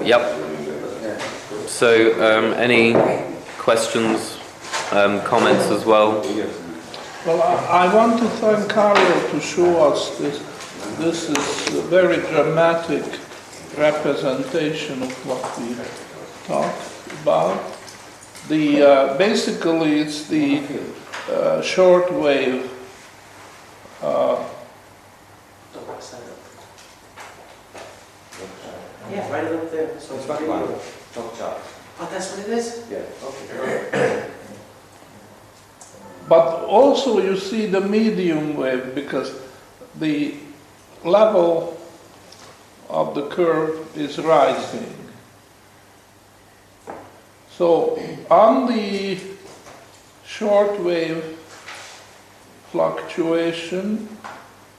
Yep. So, any questions, comments as well? Well, I want to thank Carlo to show us this. This is a very dramatic representation of what we talked about. Basically, it's the shortwave. Yeah, right up there. So it's back one. Top chart. Oh, that's what it is? Yeah, okay. But also you see the medium wave, because the level of the curve is rising. So on the short wave fluctuation,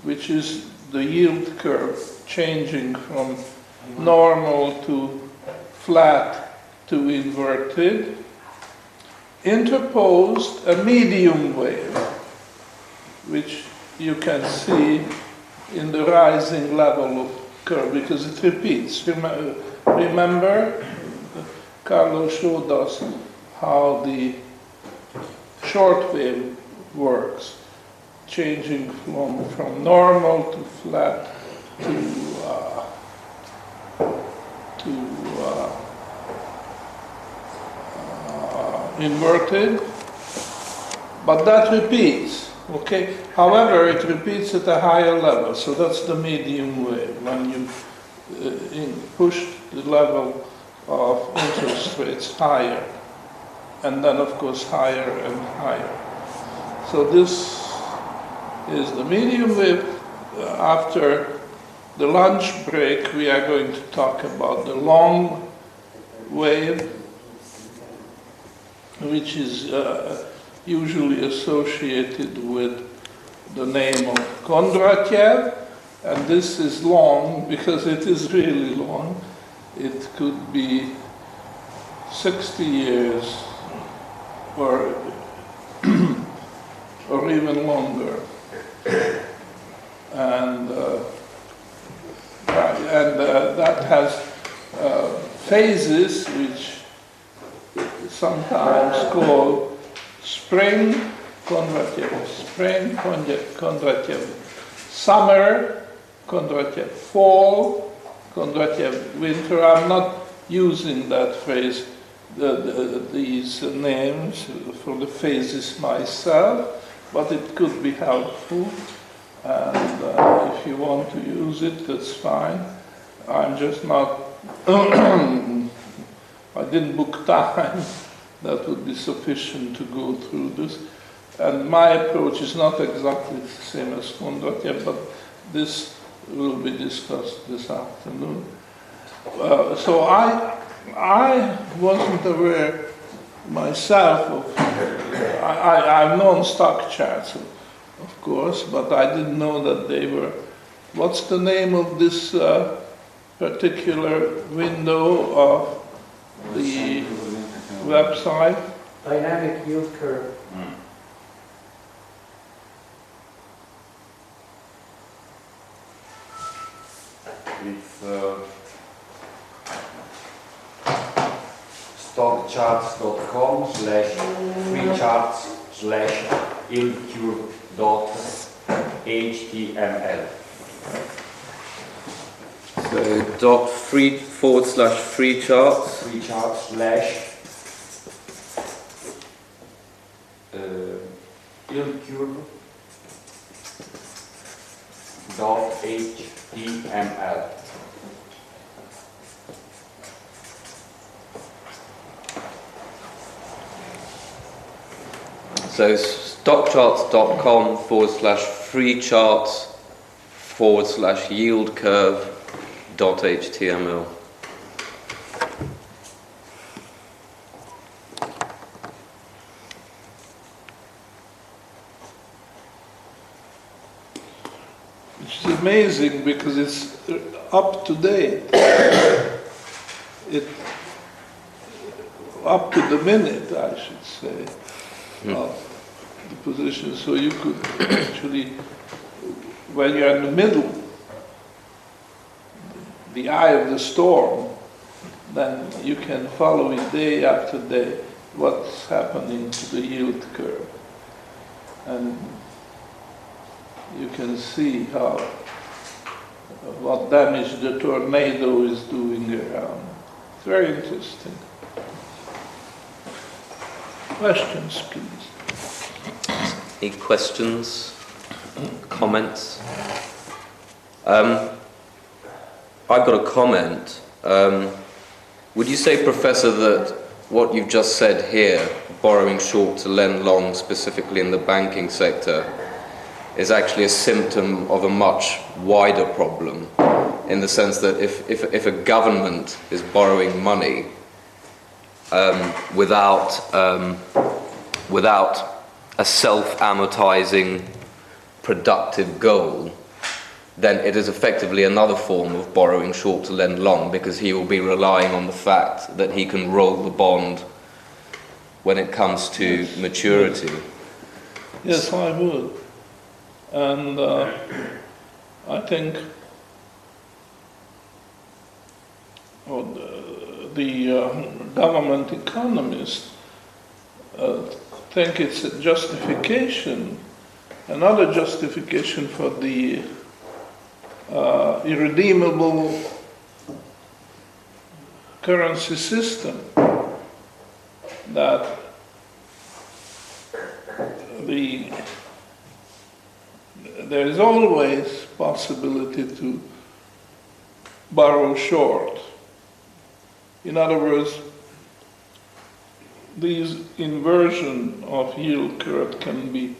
which is the yield curve changing from normal to flat to inverted, interposed a medium wave, which you can see in the rising level of curve, because it repeats. Remember, Carlo showed us how the short wave works, changing from normal to flat to inverted, but that repeats, okay? However, it repeats at a higher level, so that's the medium wave, when you push the level of interest rates higher, and then of course higher and higher. So this is the medium wave. After the lunch break, we are going to talk about the long wave, which is usually associated with the name of Kondratiev, and this is long because it is really long. It could be 60 years or or even longer, and that has phases which sometimes called spring Kondratiev, spring Kondratiev, summer Kondratiev, fall Kondratiev, winter. I'm not using that phrase, these names for the phases myself, but it could be helpful, and if you want to use it, that's fine. I'm just not I didn't book time that would be sufficient to go through this. And my approach is not exactly the same as Kondratiev, but this will be discussed this afternoon. So I wasn't aware myself of, I've known stock charts, of course, but I didn't know that they were, what's the name of this particular window of the website? Dynamic yield curve. It's stockcharts.com/freecharts/yieldcurve.html. So /free/freecharts. Yieldcurve.html. So stockcharts.com/freecharts/yieldcurve.html. Which is amazing because it's up to date. Up to the minute, I should say, of the position. So you could actually, when you're in the middle, the eye of the storm, then you can follow it day after day, what's happening to the yield curve. And you can see what damage the tornado is doing around. It's very interesting. Questions, please. Any questions? Comments? I've got a comment. Would you say, Professor, that what you've just said here, borrowing short to lend long, specifically in the banking sector, is actually a symptom of a much wider problem, in the sense that if a government is borrowing money without a self-amortizing productive goal, then it is effectively another form of borrowing short to lend long, because he will be relying on the fact that he can roll the bond when it comes to maturity. Yes, I would. And I think the government economists think it's a justification, another justification for the irredeemable currency system, that there is always possibility to borrow short. In other words, these inversion of yield curve can be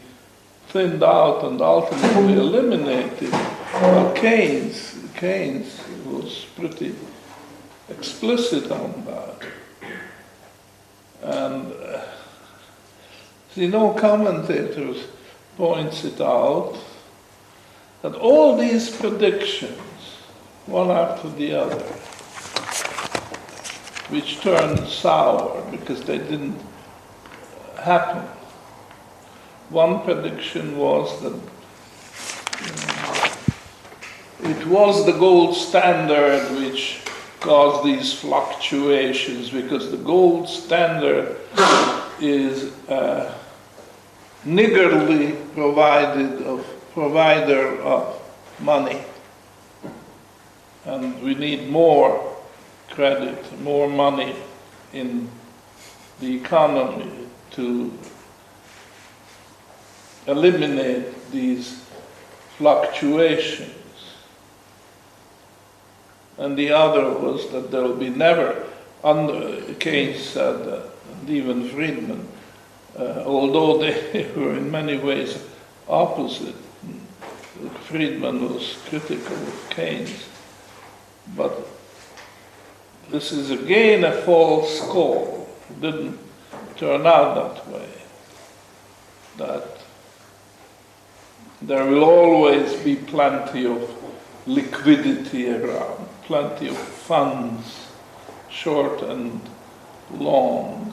thinned out and ultimately eliminated. But Keynes was pretty explicit on that. And no commentators points it out that all these predictions, one after the other, which turned sour because they didn't happen. One prediction was that it was the gold standard which caused these fluctuations, because the gold standard is a niggardly provider of money, and we need more credit, more money in the economy to eliminate these fluctuations. And the other was that there will be never, Keynes said that, and even Friedman, although they were in many ways opposite. Friedman was critical of Keynes, but this is again a false call. It didn't turn out that way. That there will always be plenty of liquidity around, plenty of funds, short and long,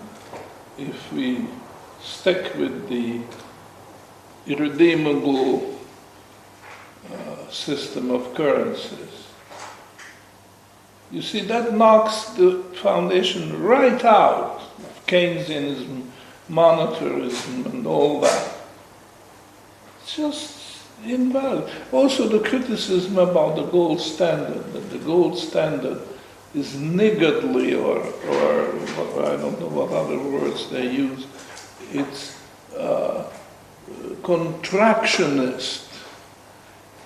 if we stick with the irredeemable system of currencies. You see, that knocks the foundation right out of Keynesianism, monetarism, and all that. It's just invalid. Also, the criticism about the gold standard, that the gold standard is niggardly, or I don't know what other words they use. It's contractionist.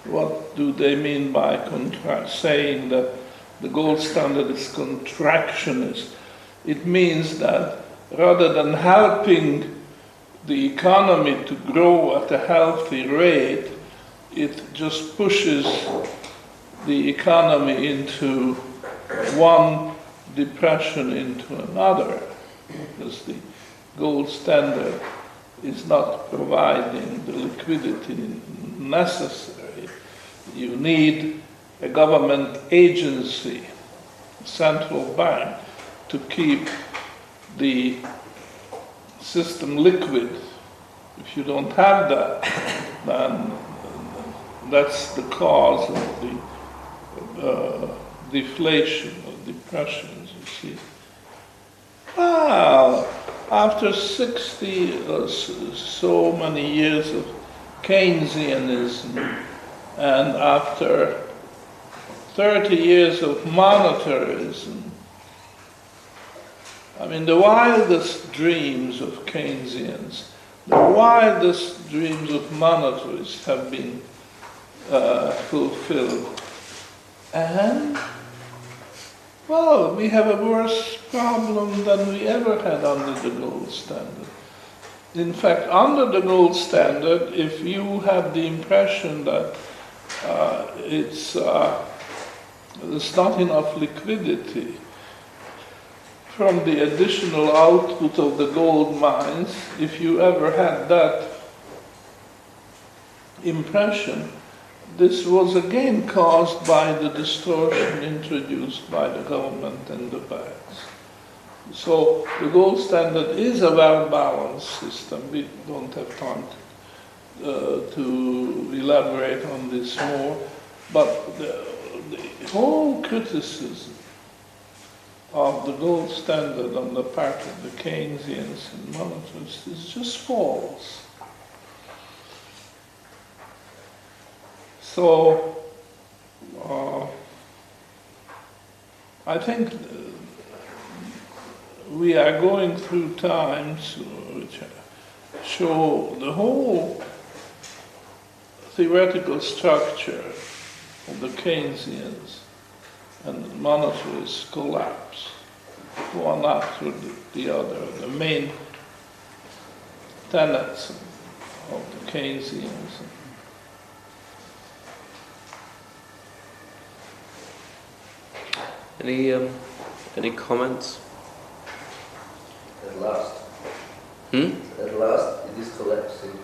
What do they mean by saying that the gold standard is contractionist? It means that rather than helping the economy to grow at a healthy rate, it just pushes the economy into one depression into another, because the gold standard is not providing the liquidity necessary. You need a government agency, a central bank, to keep the system liquid. If you don't have that, then that's the cause of the deflation or depressions, you see. Well, after 60 or so many years of Keynesianism, and after 30 years of monetarism, I mean, the wildest dreams of Keynesians, the wildest dreams of monetarists have been fulfilled. And, well, we have a worse problem than we ever had under the gold standard. In fact, under the gold standard, if you have the impression that there's not enough liquidity from the additional output of the gold mines, if you ever had that impression, this was again caused by the distortion introduced by the government and the banks. So the gold standard is a well-balanced system. We don't have time to elaborate on this more, but the whole criticism of the gold standard on the part of the Keynesians and monetarists is just false. So I think we are going through times which show the whole theoretical structure of the Keynesians and monetarists collapse, one after the other. The main tenets of the Keynesians. Any comments? At last. At last, it is collapsing.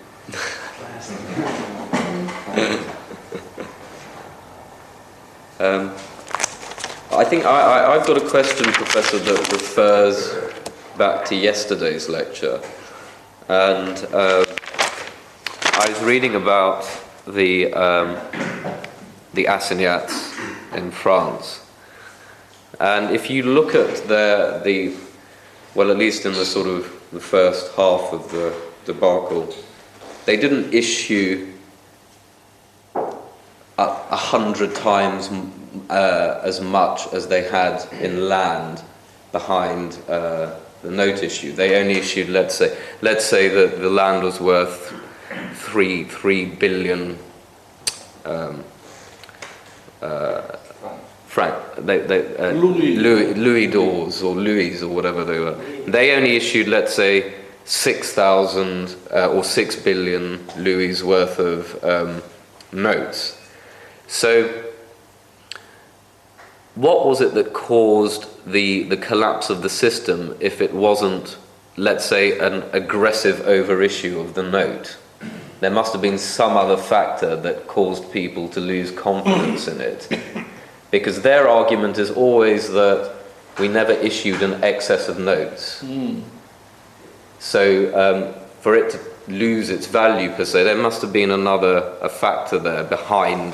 I think I've got a question, Professor, that refers back to yesterday's lecture. And I was reading about the assignats in France. And if you look at well, at least in the sort of the first half of the debacle, they didn't issue 100 times as much as they had in land behind the note issue. They only issued, let's say that the land was worth 3 billion Louis d'ors or Louis or whatever they were. They only issued, let's say, 6,000 or 6 billion Louis worth of notes. So, what was it that caused the collapse of the system if it wasn't, let's say, an aggressive overissue of the note? There must have been some other factor that caused people to lose confidence in it. Because their argument is always that we never issued an excess of notes. So for it to lose its value per se, there must have been a factor there behind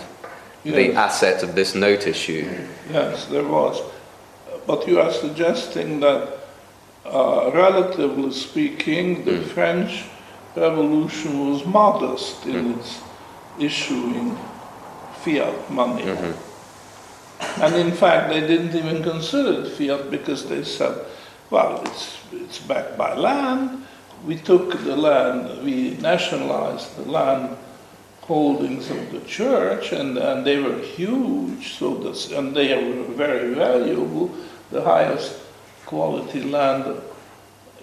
the asset of this note issue. Yes, there was. But you are suggesting that, relatively speaking, the French Revolution was modest in its issuing fiat money. And in fact, they didn't even consider it fiat because they said, well, it's backed by land. We took the land, we nationalized the land holdings of the church, and they were huge, and they were very valuable. The highest quality land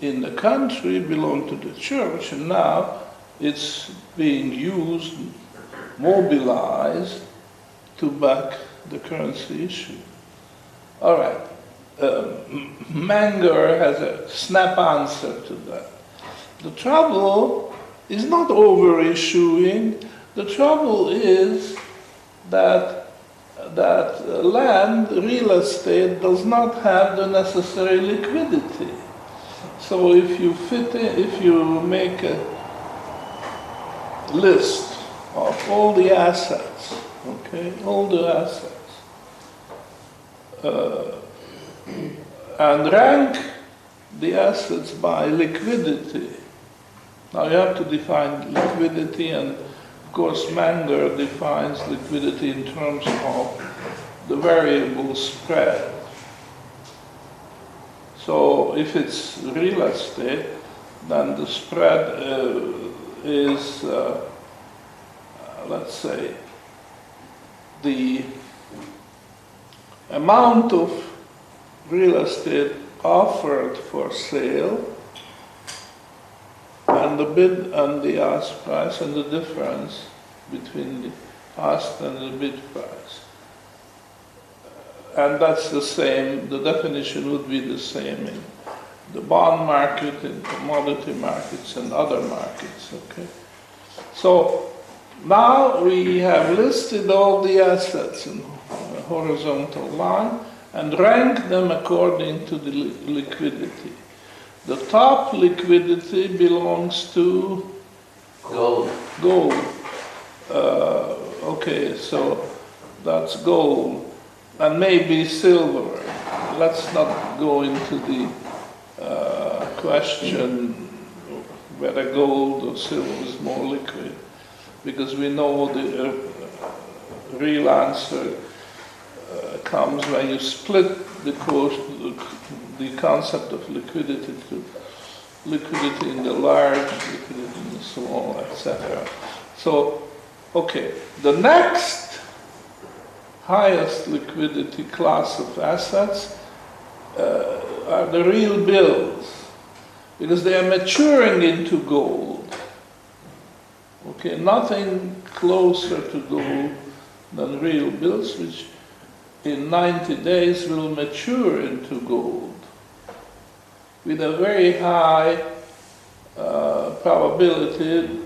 in the country belonged to the church, and now it's being used, mobilized, to back the currency issue. All right. Menger has a snap answer to that. The trouble is not overissuing. The trouble is that land, real estate, does not have the necessary liquidity. So if you make a list of all the assets, all the assets, and rank the assets by liquidity. Now you have to define liquidity, and of course Menger defines liquidity in terms of the variable spread. So if it's real estate, then the spread is, let's say, the amount of real estate offered for sale and the bid and the ask price, and the difference between the ask and the bid price. And that's the same, the definition would be the same in the bond market, in commodity markets and other markets, okay? So now we have listed all the assets in a horizontal line and ranked them according to the liquidity. The top liquidity belongs to Gold. gold. Okay, so that's gold. And maybe silver. Let's not go into the question whether gold or silver is more liquid, because we know the real answer comes when you split the concept of liquidity to liquidity in the large, liquidity in the small, etc. So, okay, the next highest liquidity class of assets are the real bills, because they are maturing into gold. Okay, nothing closer to gold than real bills, which in 90 days will mature into gold with a very high probability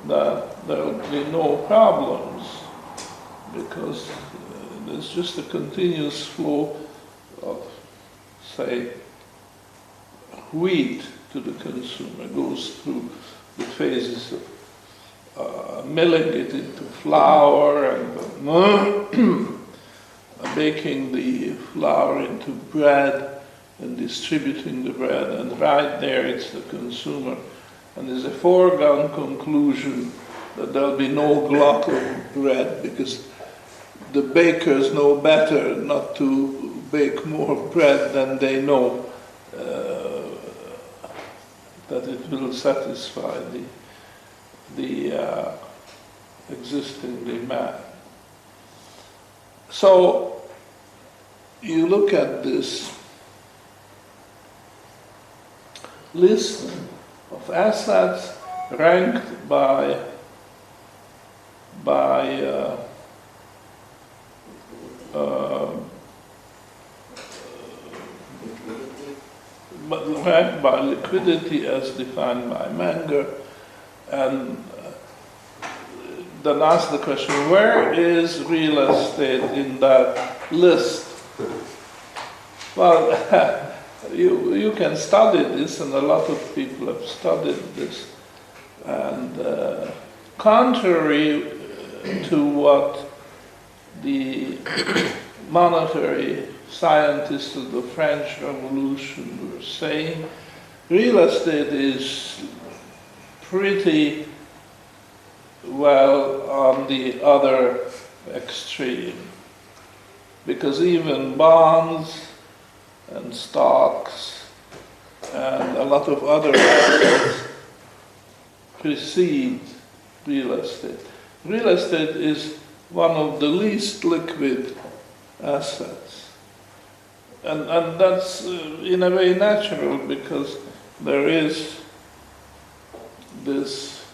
that there will be no problems, because there's just a continuous flow of, say, wheat to the consumer. It goes through the phases of milling it into flour and baking the flour into bread and distributing the bread, and right there it's the consumer. And there's a foregone conclusion that there'll be no glut of bread, because the bakers know better not to bake more bread than they know that it will satisfy the existing demand. So you look at this list of assets ranked by ranked by liquidity as defined by Menger, and then ask the question, where is real estate in that list? Well, you can study this, and a lot of people have studied this, and contrary to what the monetary scientists of the French Revolution were saying, real estate is pretty well on the other extreme, because even bonds and stocks and a lot of other assets precede real estate. Real estate is one of the least liquid assets. And that's in a way natural, because there is this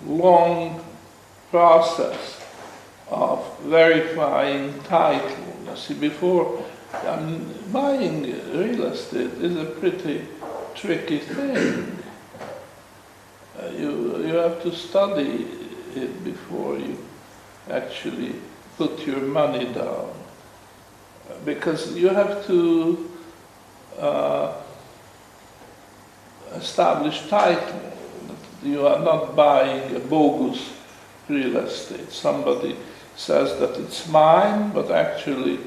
long process of verifying title. You see, before buying real estate is a pretty tricky thing. You have to study it before you actually put your money down, because you have to establish title. You are not buying a bogus real estate. Somebody says that it's mine, but actually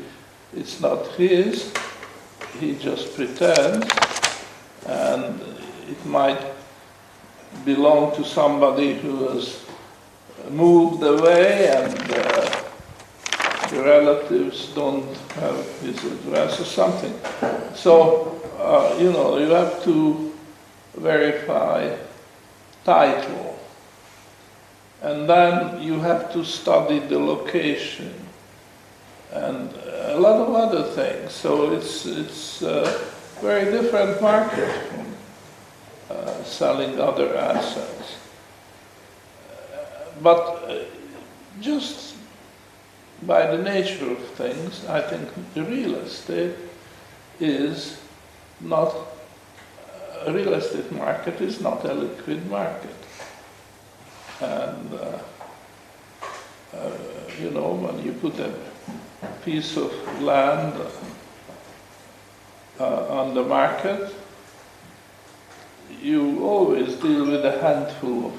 it's not his. He just pretends, and it might belong to somebody who has moved away and the relatives don't have his address or something. So, you have to verify title. And then you have to study the location and a lot of other things. So it's a very different market from selling other assets. But just by the nature of things, I think the real estate is not, a real estate market is not a liquid market. And, when you put a piece of land on the market, you always deal with a handful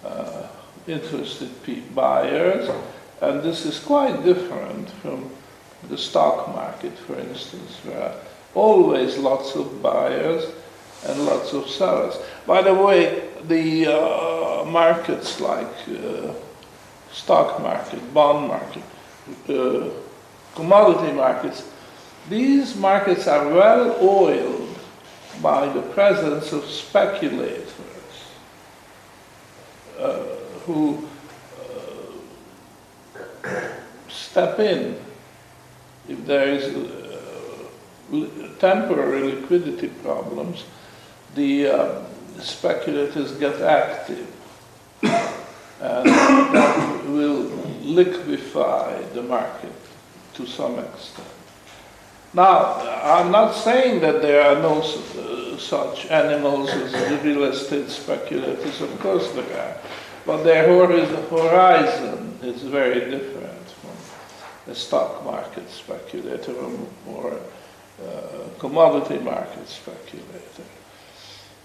of interested buyers, and this is quite different from the stock market, for instance, where are always lots of buyers and lots of sellers. By the way, the markets like stock market, bond market, commodity markets, these markets are well oiled by the presence of speculators who step in if there is temporary liquidity problems. The speculators get active, and that will liquefy the market to some extent. Now, I'm not saying that there are no such animals as the real estate speculators, of course there are, but their horizon is very different from a stock market speculator or a commodity market speculator.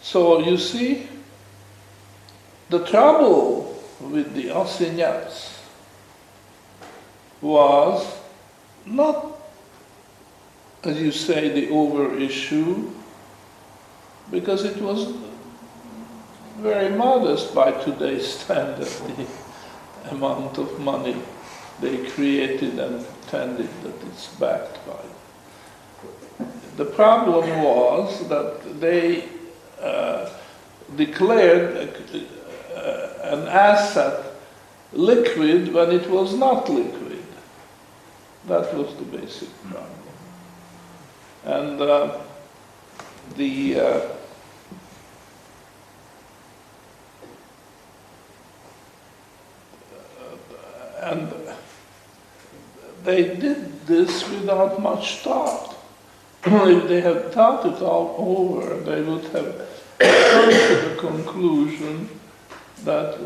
So you see, the trouble with the assignats was not, as you say, the over issue, because it was very modest by today's standard, the amount of money they created and pretended that it's backed by. The problem was that they declared an asset liquid when it was not liquid. That was the basic problem. And and they did this without much thought. If they had thought it all over, they would have come to the conclusion that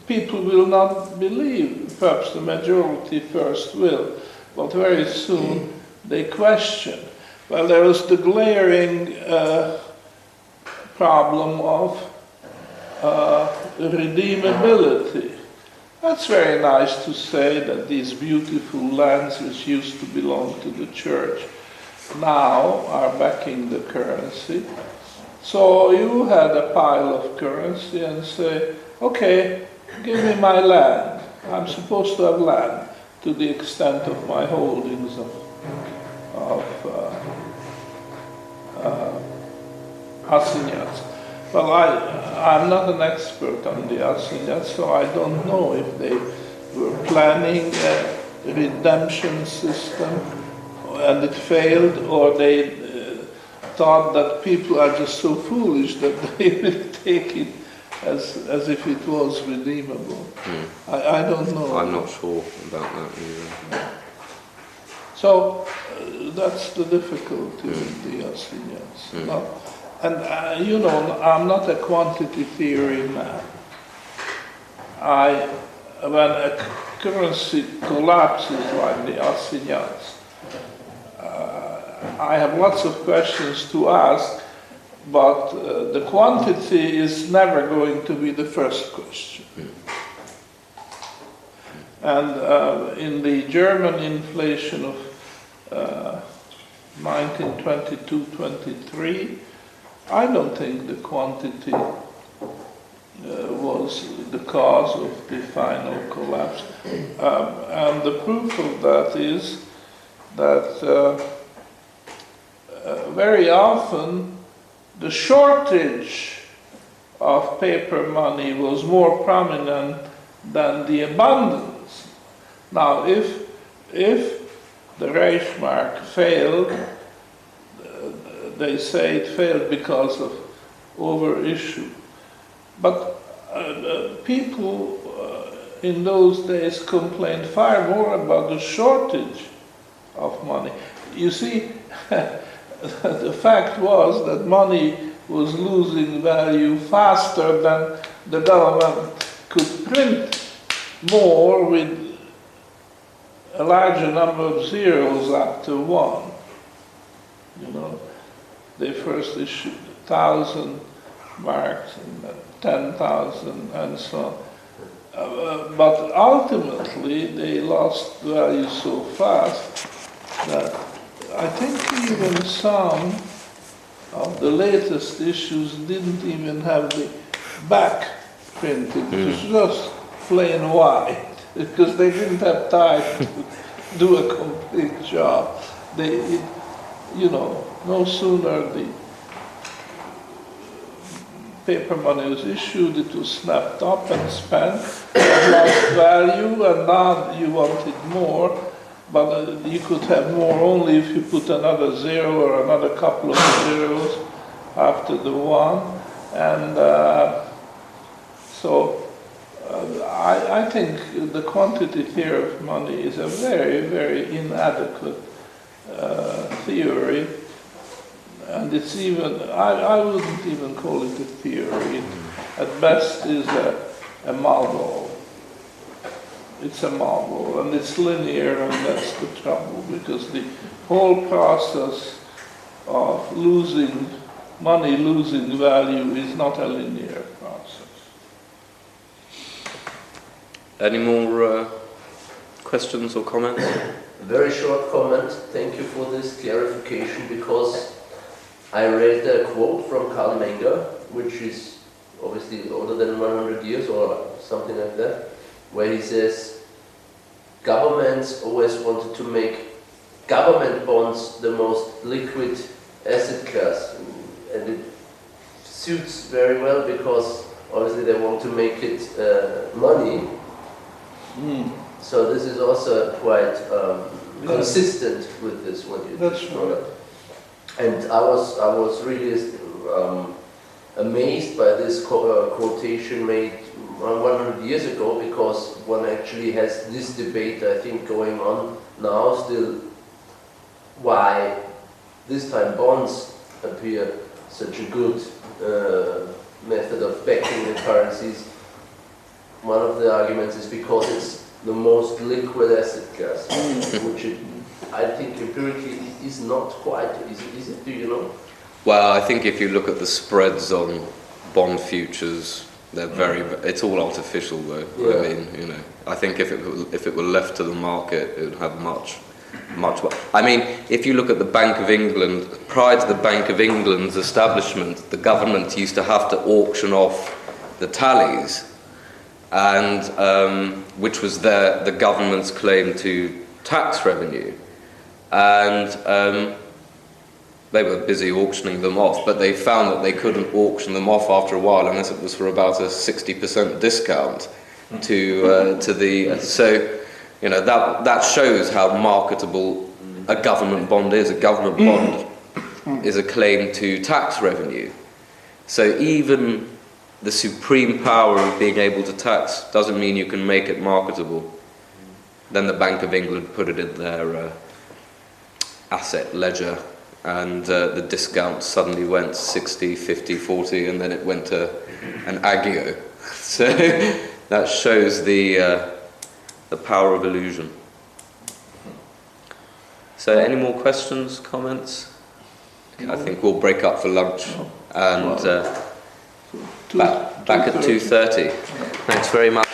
people will not believe. Perhaps the majority first will, but very soon they question. Well, there was the glaring problem of redeemability. That's very nice to say that these beautiful lands which used to belong to the church now are backing the currency. So you had a pile of currency and say, okay, give me my land. I'm supposed to have land to the extent of my holdings of assignats. Well, I'm not an expert on the assignats, so I don't know if they were planning a redemption system and it failed, or they thought that people are just so foolish that they will take it as if it was redeemable. I don't know. I'm not sure about that either. So that's the difficulty with the assignats. And I'm not a quantity theory man. When a currency collapses like the assignats, I have lots of questions to ask, but the quantity is never going to be the first question. And in the German inflation of 1922-23, I don't think the quantity was the cause of the final collapse. And the proof of that is that very often the shortage of paper money was more prominent than the abundance. Now, if the Reichsmark failed, they say it failed because of overissue. But people in those days complained far more about the shortage of money. You see, the fact was that money was losing value faster than the government could print more with a larger number of zeros after one. You know, they first issued 1,000 marks and 10,000 and so on. But ultimately they lost value so fast that I think even some of the latest issues didn't even have the back printed. It was just plain white because they didn't have time to do a complete job. No sooner the paper money was issued, it was snapped up and spent, it lost value, and now you wanted more, but you could have more only if you put another zero or another couple of zeros after the one. And I think the quantity theory of money is a very, very inadequate theory. And it's even, I wouldn't even call it a theory. At best is a model. It's a model, and it's linear, and that's the trouble, because the whole process of losing value is not a linear process. Any more questions or comments? A very short comment. Thank you for this clarification, because I read a quote from Karl Menger, which is obviously older than 100 years or something like that, where he says governments always wanted to make government bonds the most liquid asset class, and it suits very well because obviously they want to make it money. So this is also quite consistent with this one. That's right. And I was really amazed by this quotation made 100 years ago, because one actually has this debate, I think, going on now still, why this time bonds appear such a good method of backing the currencies. One of the arguments is because it's the most liquid asset class, which I think empirically is not quite. Is it? Do you know? Well, I think if you look at the spreads on bond futures, they're it's all artificial though. Yeah. I mean, I think if it were left to the market, it would have much. I mean, if you look at the Bank of England, prior to the Bank of England's establishment, the government used to have to auction off the tallies, and which was the government's claim to tax revenue, and they were busy auctioning them off, but they found that they couldn't auction them off after a while unless it was for about a 60% discount to the. So, that shows how marketable a government bond is. A government bond is a claim to tax revenue. So even the supreme power of being able to tax doesn't mean you can make it marketable. Then the Bank of England put it in their asset ledger, and the discount suddenly went 60, 50, 40, and then it went to an agio. So that shows the power of illusion. So any more questions, comments? I think we'll break up for lunch, and back at 2:30. Thanks very much.